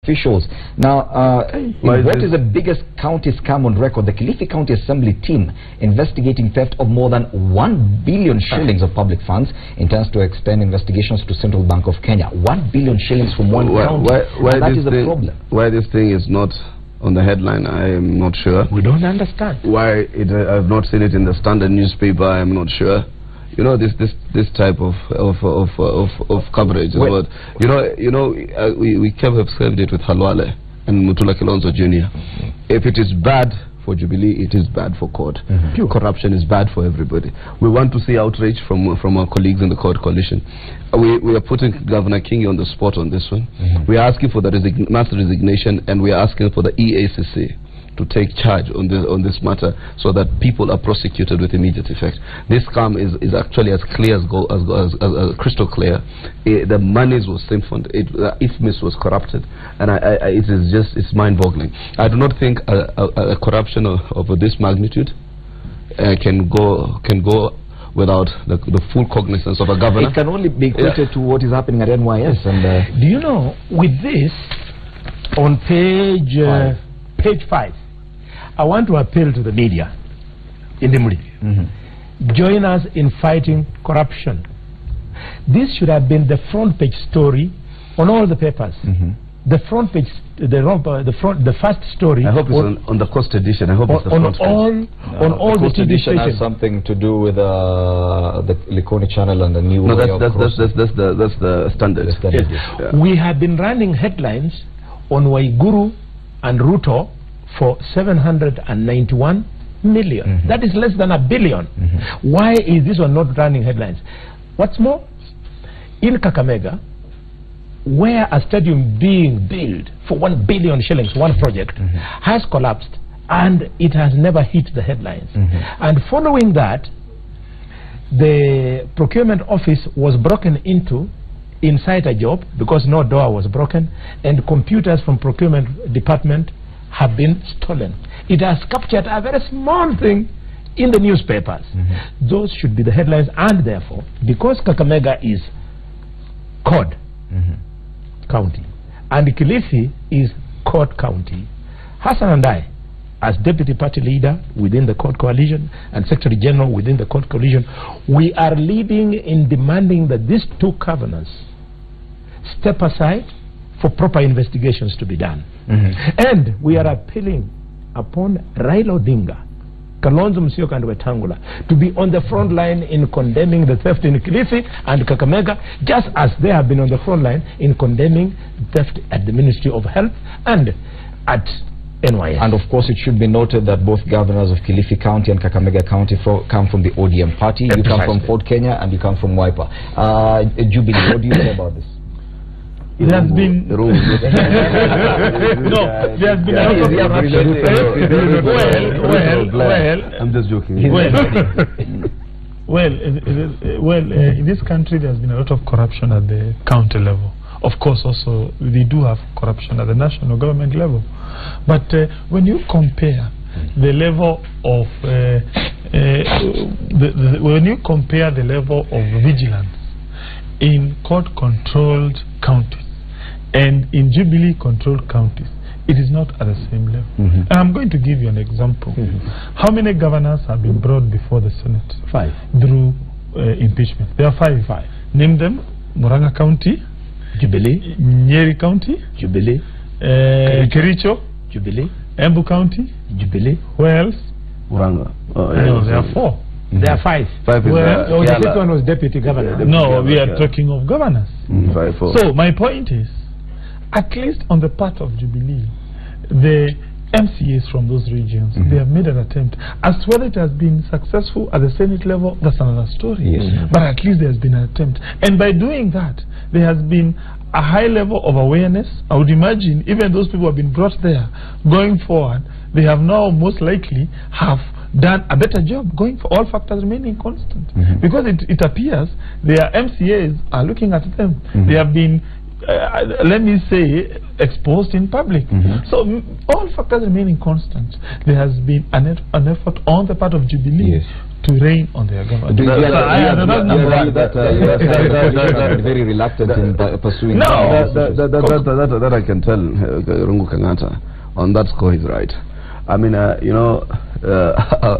Officials. Now, what is the biggest county scam on record? The Kilifi County Assembly team investigating theft of more than 1 billion shillings of public funds intends to expand investigations to Central Bank of Kenya. 1 billion shillings from one county. That is the problem. Why this thing is not on the headline, I am not sure. We don't understand. Why I've not seen it in the Standard newspaper, I am not sure. You know, this type of coverage is what, we kept observed it with Halwale and Mutula Kilonzo Jr. If it is bad for Jubilee, it is bad for court. Corruption is bad for everybody. We want to see outrage from our colleagues in the court coalition. We are putting Governor Kingi on the spot on this one. We are asking for the mass resignation, and we are asking for the EACC to take charge on this matter so that people are prosecuted with immediate effect. This scam is actually as clear as crystal clear. The monies was siphoned. IFMIS was corrupted, and it's mind-boggling. I do not think a corruption of this magnitude can go without the full cognizance of a governor. It can only be equated to what is happening at NYS. And do you know, with this, on page 5, I want to appeal to the media in Limuri. Join us in fighting corruption. This should have been the front page story on all the papers. The front page, the first story. I hope it's on the Coast edition. I hope it's the front page. On all the TV edition stations. Has something to do with the Likoni channel and the new. No, that's the Standard. Yes. We have been running headlines on Waiguru and Ruto for 791 million. That is less than a billion. Why is this one not running headlines? What's more, in Kakamega, where a stadium being built for 1 billion shillings, one project, has collapsed, and it has never hit the headlines. And following that, the procurement office was broken into inside a job because no door was broken, and computers from procurement department have been stolen. It has captured a very small thing in the newspapers. Those should be the headlines, and therefore, because Kakamega is COD county and Kilifi is COD county, Hassan and I, as deputy party leader within the COD coalition and secretary general within the COD coalition, we are leading in demanding that these two governors step aside for proper investigations to be done. And we are appealing upon Raila Odinga, Kalonzo Musyoka and Wetangula to be on the front line in condemning the theft in Kilifi and Kakamega, just as they have been on the front line in condemning theft at the Ministry of Health and at NYS. And of course, it should be noted that both governors of Kilifi County and Kakamega County come from the ODM party. You come from Ford Kenya and you come from Wiper. Jubilee, what do you say about this? It has been no, there has been a lot of corruption. Well, I'm just joking. In this country there has been a lot of corruption at the county level. Of course, also we do have corruption at the national government level. But when you compare the level of when you compare the level of vigilance in court-controlled counties and in Jubilee-controlled counties, it is not at the same level. And I'm going to give you an example. How many governors have been brought before the Senate? 5. Through impeachment. There are 5. Name them: Murang'a County, Jubilee; Nyeri County, Jubilee; Kericho, Jubilee; Embu County, Jubilee. Where else? Murang'a. No, there are 4. There are 5. 5 is the second one was deputy governor. No, we are talking of governors. 5, 4. So my point is, at least on the part of Jubilee, the MCAs from those regions, they have made an attempt. As to whether it has been successful at the Senate level, that's another story. But at least there has been an attempt. And by doing that, there has been a high level of awareness. I would imagine even those people who have been brought there, going forward, they have now most likely have done a better job, going for all factors remaining constant. Because it appears their MCAs are looking at them. They have been let me say, exposed in public. So all factors remaining constant, there has been an effort on the part of Jubilee to rein on their government. You are very reluctant in pursuing. That I can tell Rungu Kangata. On that score, he's right. I mean, you know,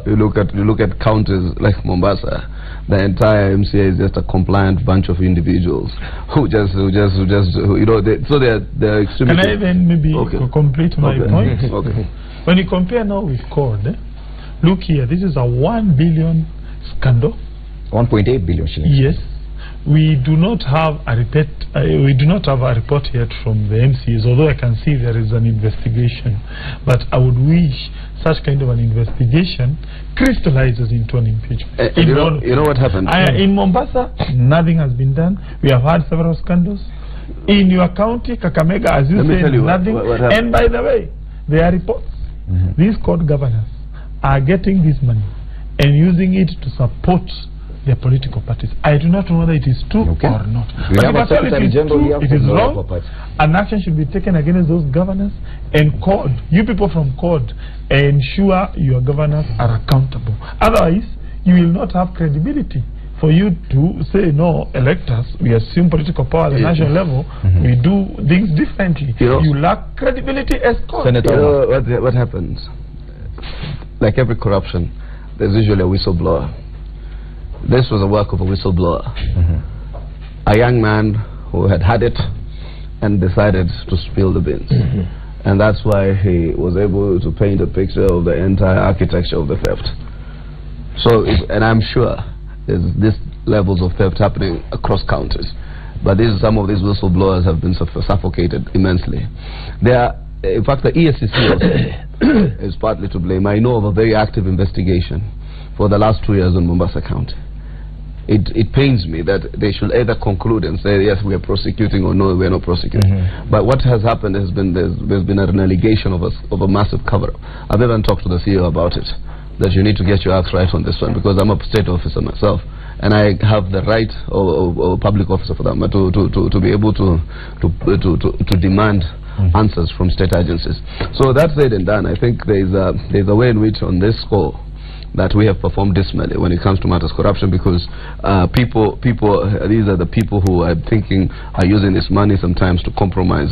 you look at counties like Mombasa. The entire MCA is just a compliant bunch of individuals who you know, they're extremely. Can I then maybe complete my point? Okay. When you compare now with CORD, look here, this is a 1 billion scandal. 1.8 billion shillings. Yes. We do not have a report yet from the MCs, although I can see there is an investigation. But I would wish such kind of an investigation crystallizes into an impeachment. You know what happened? In Mombasa, nothing has been done. We have had several scandals. In your county, Kakamega, as you said, nothing. And by the way, there are reports. These court governors are getting this money and using it to support their political parties. I do not know whether it is true or not. But if at all it is true, it is wrong. An action should be taken against those governors, and CORD, you people from CORD, ensure your governors are accountable. Otherwise, you will not have credibility. For you to say, no, electors, we assume political power at the national level, we do things differently. You lack credibility as CORD. Senator, what happens? Like every corruption, there's usually a whistleblower. This was the work of a whistleblower. A young man who had it and decided to spill the beans. And that's why he was able to paint a picture of the entire architecture of the theft. So, and I'm sure there's this levels of theft happening across counties. But some of these whistleblowers have been suffocated immensely. In fact, the ESCC also is partly to blame. I know of a very active investigation for the last 2 years in Mombasa County. It pains me that they should either conclude and say, yes, we are prosecuting, or no, we are not prosecuting. But what has happened has been there's been an allegation of a massive cover-up. I've even talked to the CEO about it, that you need to get your acts right on this one, because I'm a state officer myself, and I have the right, or public officer for that, to be able to demand answers from state agencies. So that said and done, I think there's a way in which on this score that we have performed dismally when it comes to matters corruption, because these are the people who I'm thinking are using this money sometimes to compromise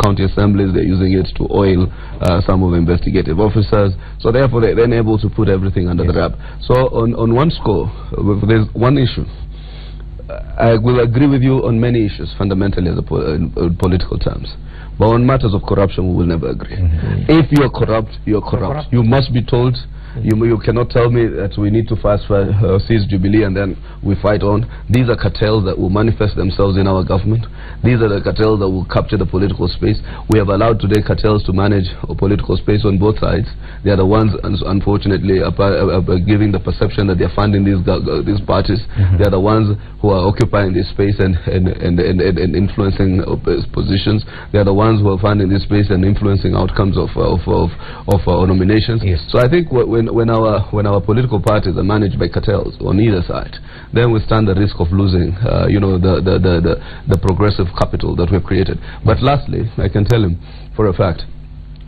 county assemblies. They're using it to oil some of the investigative officers, so therefore they're then able to put everything under the wrap. So on one score, there's one issue. I will agree with you on many issues fundamentally as in political terms, but on matters of corruption we will never agree. If you're corrupt, you're corrupt. You must be told. You cannot tell me that we need to seize Jubilee and then we fight on. These are cartels that will manifest themselves in our government. These are the cartels that will capture the political space. We have allowed today cartels to manage a political space on both sides. They are the ones, unfortunately, giving the perception that they are funding these parties. They are the ones who are occupying this space and influencing positions. They are the ones who are funding this space and influencing outcomes of nominations. So I think when our political parties are managed by cartels on either side, then we stand the risk of losing, the progressive capital that we have created. But lastly, I can tell him for a fact,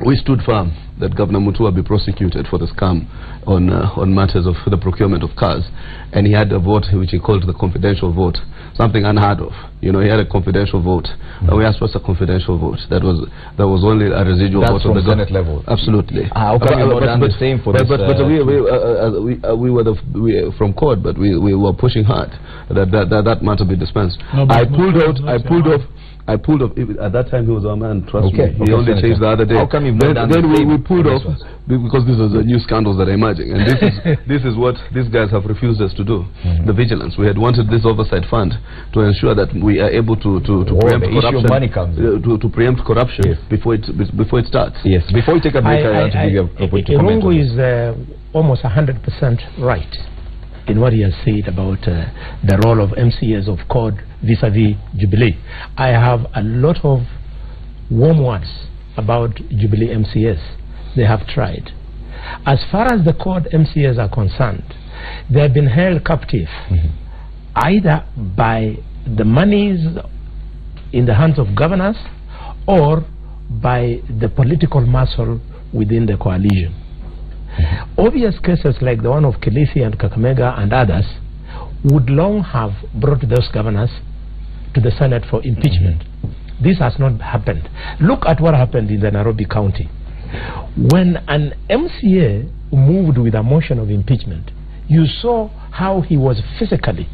we stood firm that Governor Mutua be prosecuted for the scam on matters of the procurement of cars, and he had a vote which he called the confidential vote, something unheard of. He had a confidential vote, and we asked what's a confidential vote. That was only a residual vote on the Senate level. Absolutely. How come you not done the same for this? But we were from court, but we were pushing hard that matter be dispensed. No, I pulled off. At that time, he was our man. Trust me. He only changed the other day. How come you've not done then we pulled off because this was the new scandals that are emerging, and this is what these guys have refused us to do. The vigilance. We had wanted this oversight fund to ensure that we are able to preempt corruption. Money comes to preempt corruption before it starts. Yes. Before you take a break, I want to give you a point to comment. Irungu is almost 100% right in what he has said about the role of MCAs of CORD vis-a-vis Jubilee. I have a lot of warm words about Jubilee MCAs. They have tried. As far as the CORD MCAs are concerned, they have been held captive either by the monies in the hands of governors or by the political muscle within the coalition. Obvious cases like the one of Kilifi and Kakamega and others would long have brought those governors to the Senate for impeachment. This has not happened. Look at what happened in the Nairobi County. When an MCA moved with a motion of impeachment, you saw how he was physically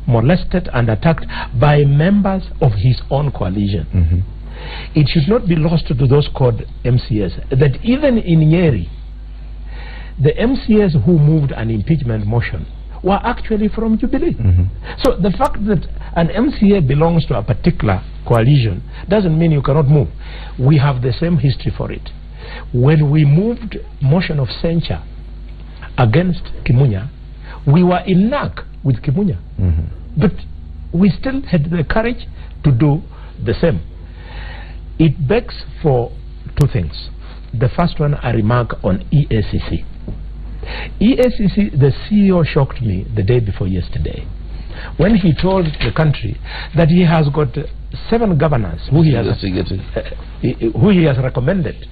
molested and attacked by members of his own coalition. It should not be lost to those called MCAs that even in Nyeri, the MCAs who moved an impeachment motion were actually from Jubilee. So the fact that an MCA belongs to a particular coalition doesn't mean you cannot move. We have the same history for it. When we moved motion of censure against Kimunya, we were in luck with Kimunya. But we still had the courage to do the same. It begs for two things. The first one, a remark on EACC. EACC, the CEO shocked me the day before yesterday when he told the country that he has got 7 governors who he has recommended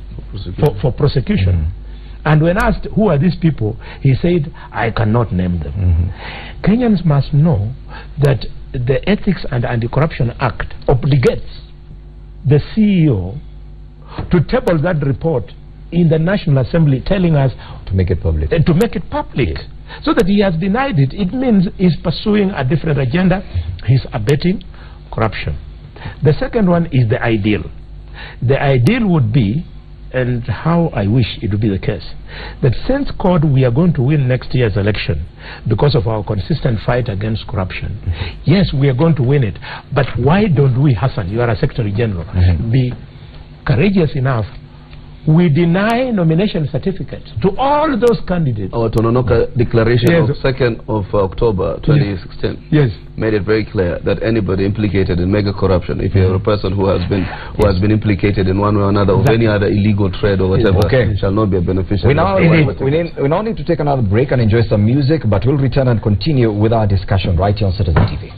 for prosecution. And when asked who are these people, he said, I cannot name them. Kenyans must know that the Ethics and Anti-Corruption Act obligates the CEO to table that report in the National Assembly, telling us to make it public. Yes. So that he has denied it, it means he's pursuing a different agenda. He's abetting corruption. The second one is the ideal. The ideal would be, and how I wish it would be the case, that since CORD we are going to win next year's election because of our consistent fight against corruption. Yes, we are going to win it, but why don't we, Hassan, you are a Secretary General, be courageous enough? We deny nomination certificates to all those candidates. Our Tononoka declaration of 2nd of October 2016 made it very clear that anybody implicated in mega corruption, if you're a person who has been implicated in one way or another of any other illegal trade or whatever, shall not be a beneficiary. We now need to take another break and enjoy some music, but we'll return and continue with our discussion right here on Citizen TV.